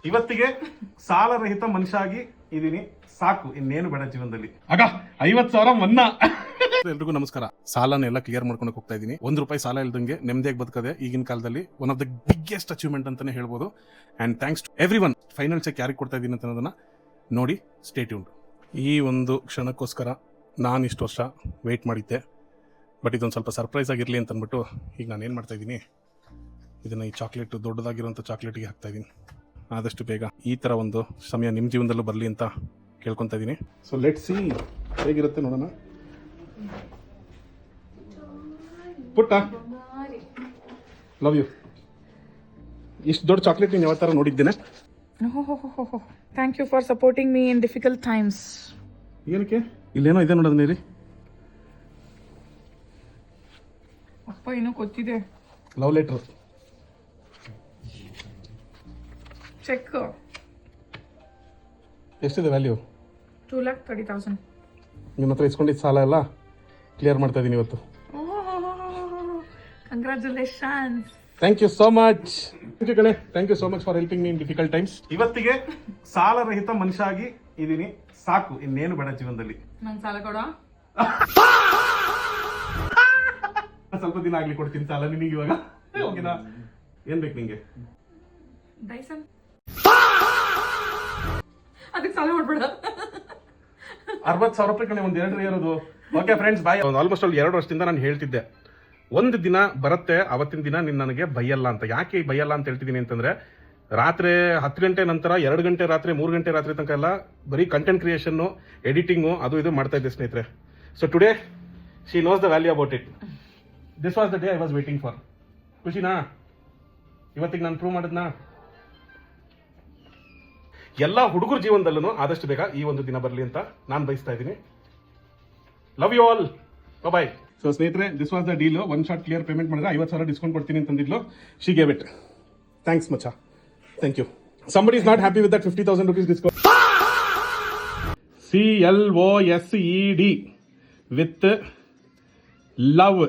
ಇವತ್ತಿಗೆ ಸಾಲರಹಿತ ಮನುಷ್ಯ ಆಗಿ ಇದೀನಿ, ಸಾಕು, ಇನ್ನೇನು ಬೇಡ ಜೀವನದಲ್ಲಿ. ಆಗ 50,000 ಮನ್ನಾ. ಎಲ್ರಿಗೂ ನಮಸ್ಕಾರ. ಸಾಲನೆಲ್ಲ ಕ್ಲಿಯರ್ ಮಾಡ್ಕೊಂಡು ಹೋಗ್ತಾ ಇದೀನಿ. ₹1 ಸಾಲ ಇಲ್ದಂಗೆ ನೆಮ್ಮದಿಯಾಗಿ ಬದುಕದೆ ಈಗಿನ ಕಾಲದಲ್ಲಿ one of the biggest achievement ಅಂತಾನೆ ಹೇಳ್ಬೋದು. And thanks to everyone. Final check ಯಾರಿಗೆ ಕೊಡ್ತಾ ಇದೀನಿ ಅನ್ನೋದನ್ನ ನೋಡಿ ಸ್ಟೇ ಟ್ಯೂನ್ಡ್. ಈ ಒಂದು ಕ್ಷಣಕ್ಕೋಸ್ಕರ ನಾನು ಇಷ್ಟು ವರ್ಷ ವೆಯ್ಟ್ ಮಾಡಿದ್ದೆ, ಬಟ್ ಇದೊಂದು ಸ್ವಲ್ಪ ಸರ್ಪ್ರೈಸ್ ಆಗಿರಲಿ ಅಂತ ಅಂದ್ಬಿಟ್ಟು ಈಗ ನಾನು ಏನು ಮಾಡ್ತಾ ಇದ್ದೀನಿ, ಇದನ್ನು ಈ ಚಾಕ್ಲೇಟ್, ದೊಡ್ಡದಾಗಿರುವಂಥ ಚಾಕ್ಲೇಟಿಗೆ ಹಾಕ್ತಾ ಇದ್ದೀನಿ. ಆದಷ್ಟು ಬೇಗ ಈ ಥರ ಒಂದು ಸಮಯ ನಿಮ್ಮ ಜೀವನದಲ್ಲೂ ಬರಲಿ ಅಂತ ಕೇಳ್ಕೊತಾ ಇದ್ದೀನಿ. ಸೊ ಲೆಟ್ ಸಿ ಹೇಗಿರುತ್ತೆ ನೋಡೋಣ. ಪುಟ್ಟ, ಲವ್ ಯು. ಇಷ್ಟು ದೊಡ್ಡ ಚಾಕ್ಲೇಟ್ ನೀನು ಯಾವ ಥರ ನೋಡಿದ್ದೇನೆ. Thank you for supporting me in difficult times. ಏನಕ್ಕೆ? ಇಲ್ಲೇನೋ ಇದೆ ನೋಡೋದು ನೀರಿ. ಅಪ್ಪ ಏನೋ ಗೊತ್ತಿದೆ. Love letter. ಚೆಕ್ ಎಷ್ಟಿದೆ ವ್ಯಾಲ್ಯೂ? 2,30,000. ನಿಮ್ಮ ಹತ್ರ ಇಸ್ಕೊಂಡಿದ್ದ ಸಾಲ ಎಲ್ಲ ಕ್ಲಿಯರ್ ಮಾಡ್ತಾ ಇದ್ದೀನಿ ಇವತ್ತು. Congratulations. Thank you so much. ಕಣೆ, thank you so much for helping me in difficult times. ಇವತ್ತಿಗೆ ಸಾಲರಹಿತ ಮನುಷ್ಯ ಆಗಿ ಇದೀನಿ, ಸಾಕು, ಇನ್ನೇನು ಬೇಡ ಜೀವನದಲ್ಲಿ. ನಂಗೆ ಸಾಲ ಕೊಡ. ಸ್ವಲ್ಪ ದಿನ ಆಗ್ಲಿ ಕೊಡ್ತೀನಿ ಸಾಲ ನಿನಗೆ. ಇವಾಗ ಓಕೆನಾ? ಏನ್ ಬೇಕು ನಿಂಗೆ? ಡೈಸನ್. ಅದಕ್ಕೆ ಸಾಲ ಮಾಡ್ಬೇಡ. 60,000 ಕಣೆ, ಒಂದು 2 ಇರೋದು. ಓಕೆ ಫ್ರೆಂಡ್ಸ್, ಬಾಯ್. ಆಲ್ಮೋಸ್ಟ್ ಅಲ್ಲಿ 2 ವರ್ಷದಿಂದ ನಾನು ಹೇಳ್ತಿದ್ದೆ, ಒಂದು ದಿನ ಬರುತ್ತೆ, ಅವತ್ತಿನ ದಿನ ನೀನು ನನಗೆ ಬೈಯಲ್ಲ ಅಂತ. ಯಾಕೆ ಬೈಯಲ್ಲ ಅಂತ ಹೇಳ್ತಿದ್ದೀನಿ ಅಂತಂದ್ರೆ, ರಾತ್ರಿ 10 ಗಂಟೆ ನಂತರ 2 ಗಂಟೆ ರಾತ್ರಿ 3 ಗಂಟೆ ರಾತ್ರಿ ತನಕ ಎಲ್ಲ ಬರೀ ಕಂಟೆಂಟ್ ಕ್ರಿಯೇಷನ್ನು, ಎಡಿಟಿಂಗು, ಅದು ಇದು ಮಾಡ್ತಾ ಇದ್ದೆ ಸ್ನೇಹಿತರೆ. So today she knows the value about it. This was the day I was waiting for. ಖುಷಿನಾ? ಇವತ್ತಿಗೆ ನಾನು ಪ್ರೂವ್ ಮಾಡಿದ್ನಾ? ಎಲ್ಲ ಹುಡುಗರ ಜೀವನದಲ್ಲೂ ಆದಷ್ಟು ಬೇಗ ಈ ಒಂದು ದಿನ ಬರಲಿ ಅಂತ ನಾನು ಬಯಸ್ತಾ ಇದ್ದೀನಿ. Love you all, bye. So ಸ್ನೇಹಿತರೆ, this was the deal. One shot clear payment ಮಾಡಿದ್ರೆ 50,000 ಡಿಸ್ಕೌಂಟ್ ಕೊಡ್ತೀನಿ ಅಂತಂದಿದ್ಲು. She gave it. ಥ್ಯಾಂಕ್ಸ್ ಮಚ್ಚಾ, thank you. Somebody is not happy with that 50,000 rupees discount. CLOSED with love.